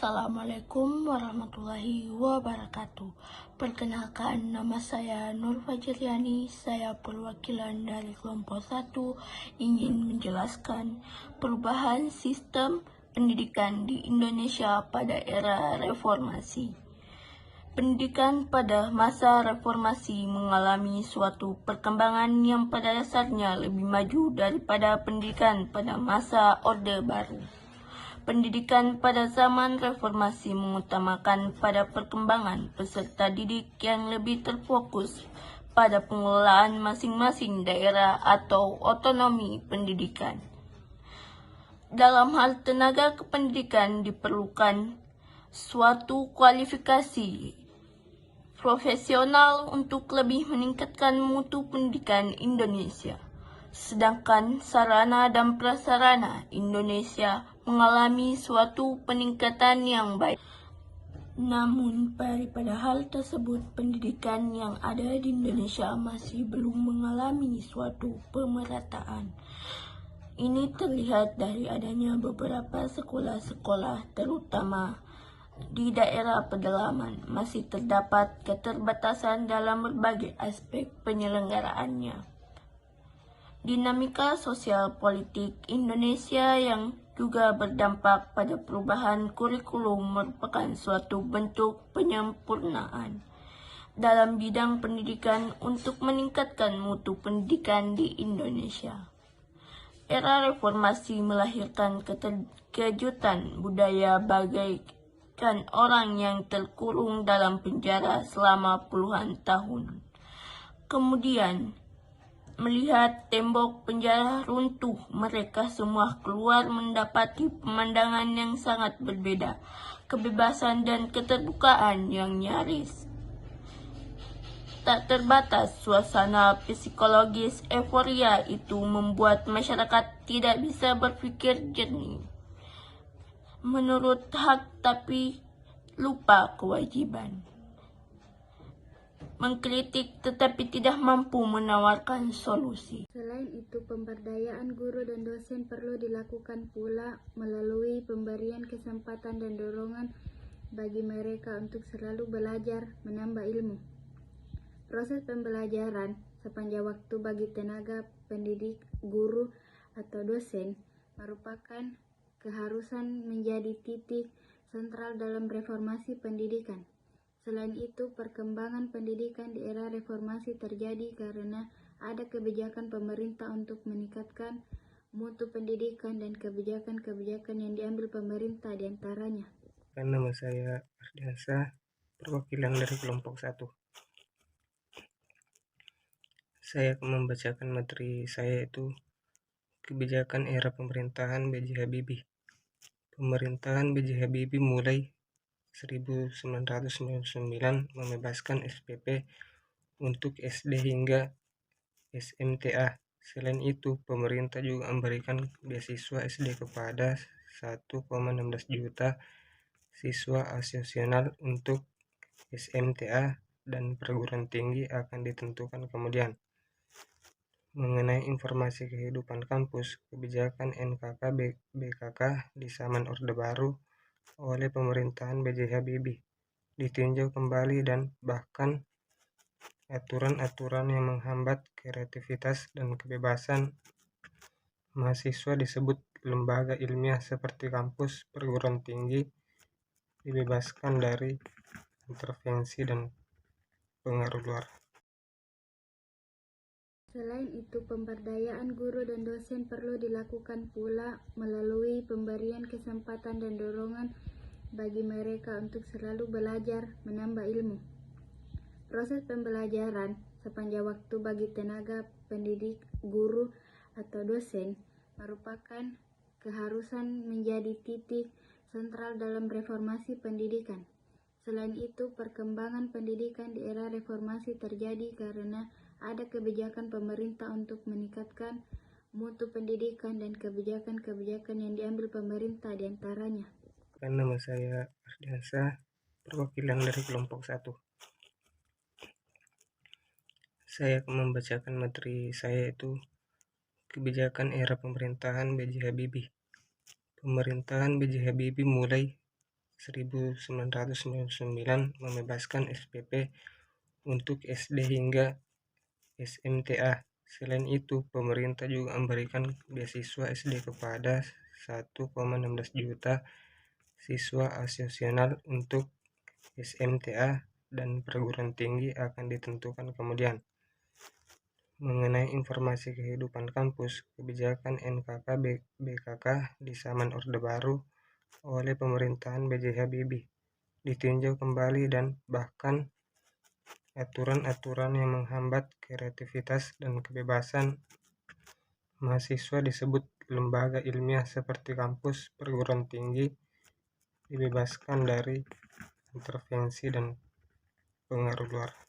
Assalamualaikum warahmatullahi wabarakatuh. Perkenalkan, nama saya Nur Fajriani. Saya perwakilan dari kelompok 1 ingin menjelaskan perubahan sistem pendidikan di Indonesia pada era reformasi. Pendidikan pada masa reformasi mengalami suatu perkembangan yang pada dasarnya lebih maju daripada pendidikan pada masa Orde Baru. Pendidikan pada zaman reformasi mengutamakan pada perkembangan peserta didik yang lebih terfokus pada pengelolaan masing-masing daerah atau otonomi pendidikan. Dalam hal tenaga kependidikan diperlukan suatu kualifikasi profesional untuk lebih meningkatkan mutu pendidikan Indonesia. Sedangkan sarana dan prasarana Indonesia mengalami suatu peningkatan yang baik. Namun daripada hal tersebut, pendidikan yang ada di Indonesia masih belum mengalami suatu pemerataan. Ini terlihat dari adanya beberapa sekolah-sekolah, terutama di daerah pedalaman, masih terdapat keterbatasan dalam berbagai aspek penyelenggaraannya. Dinamika sosial politik Indonesia yang juga berdampak pada perubahan kurikulum merupakan suatu bentuk penyempurnaan dalam bidang pendidikan untuk meningkatkan mutu pendidikan di Indonesia. Era reformasi melahirkan kejutan budaya bagaikan orang yang terkurung dalam penjara selama puluhan tahun. Kemudian, melihat tembok penjara runtuh, mereka semua keluar mendapati pemandangan yang sangat berbeda, kebebasan dan keterbukaan yang nyaris tak terbatas. Suasana psikologis euforia itu membuat masyarakat tidak bisa berpikir jernih menurut hak tapi lupa kewajiban, mengkritik tetapi tidak mampu menawarkan solusi. Selain itu, pemberdayaan guru dan dosen perlu dilakukan pula melalui pemberian kesempatan dan dorongan bagi mereka untuk selalu belajar, menambah ilmu. Proses pembelajaran sepanjang waktu bagi tenaga pendidik, guru, atau dosen merupakan keharusan menjadi titik sentral dalam reformasi pendidikan. Selain itu, perkembangan pendidikan di era reformasi terjadi karena ada kebijakan pemerintah untuk meningkatkan mutu pendidikan dan kebijakan-kebijakan yang diambil pemerintah diantaranya. Nama saya Ardiansa, perwakilan dari kelompok 1. Saya akan membacakan materi saya, itu kebijakan era pemerintahan B.J. Habibie. Pemerintahan B.J. Habibie mulai 1999 membebaskan SPP untuk SD hingga SMTA. Selain itu, pemerintah juga memberikan beasiswa SD kepada 1,16 juta siswa asosial untuk SMTA dan perguruan tinggi akan ditentukan kemudian. Mengenai informasi kehidupan kampus, kebijakan NKK BKK di zaman Orde Baru oleh pemerintahan B.J. Habibie ditinjau kembali dan bahkan aturan-aturan yang menghambat kreativitas dan kebebasan mahasiswa disebut lembaga ilmiah seperti kampus perguruan tinggi dibebaskan dari intervensi dan pengaruh luar. Selain itu, pemberdayaan guru dan dosen perlu dilakukan pula melalui pemberian kesempatan dan dorongan bagi mereka untuk selalu belajar, menambah ilmu. Proses pembelajaran sepanjang waktu bagi tenaga pendidik, guru, atau dosen merupakan keharusan menjadi titik sentral dalam reformasi pendidikan. Selain itu, perkembangan pendidikan di era reformasi terjadi karena ada kebijakan pemerintah untuk meningkatkan mutu pendidikan dan kebijakan-kebijakan yang diambil pemerintah diantaranya. Nama saya Ardiansa, perwakilan dari kelompok 1. Saya akan membacakan materi saya, itu kebijakan era pemerintahan B.J. Habibie. Pemerintahan B.J. Habibie mulai 1999 membebaskan SPP untuk SD hingga SMTA. Selain itu, pemerintah juga memberikan beasiswa SD kepada 1,16 juta siswa asesional. Untuk SMTA dan perguruan tinggi akan ditentukan kemudian. Mengenai informasi kehidupan kampus, kebijakan NKK BKK di zaman Orde Baru oleh pemerintahan B.J. Habibie ditinjau kembali dan bahkan aturan-aturan yang menghambat kreativitas dan kebebasan mahasiswa disebut lembaga ilmiah seperti kampus perguruan tinggi dibebaskan dari intervensi dan pengaruh luar.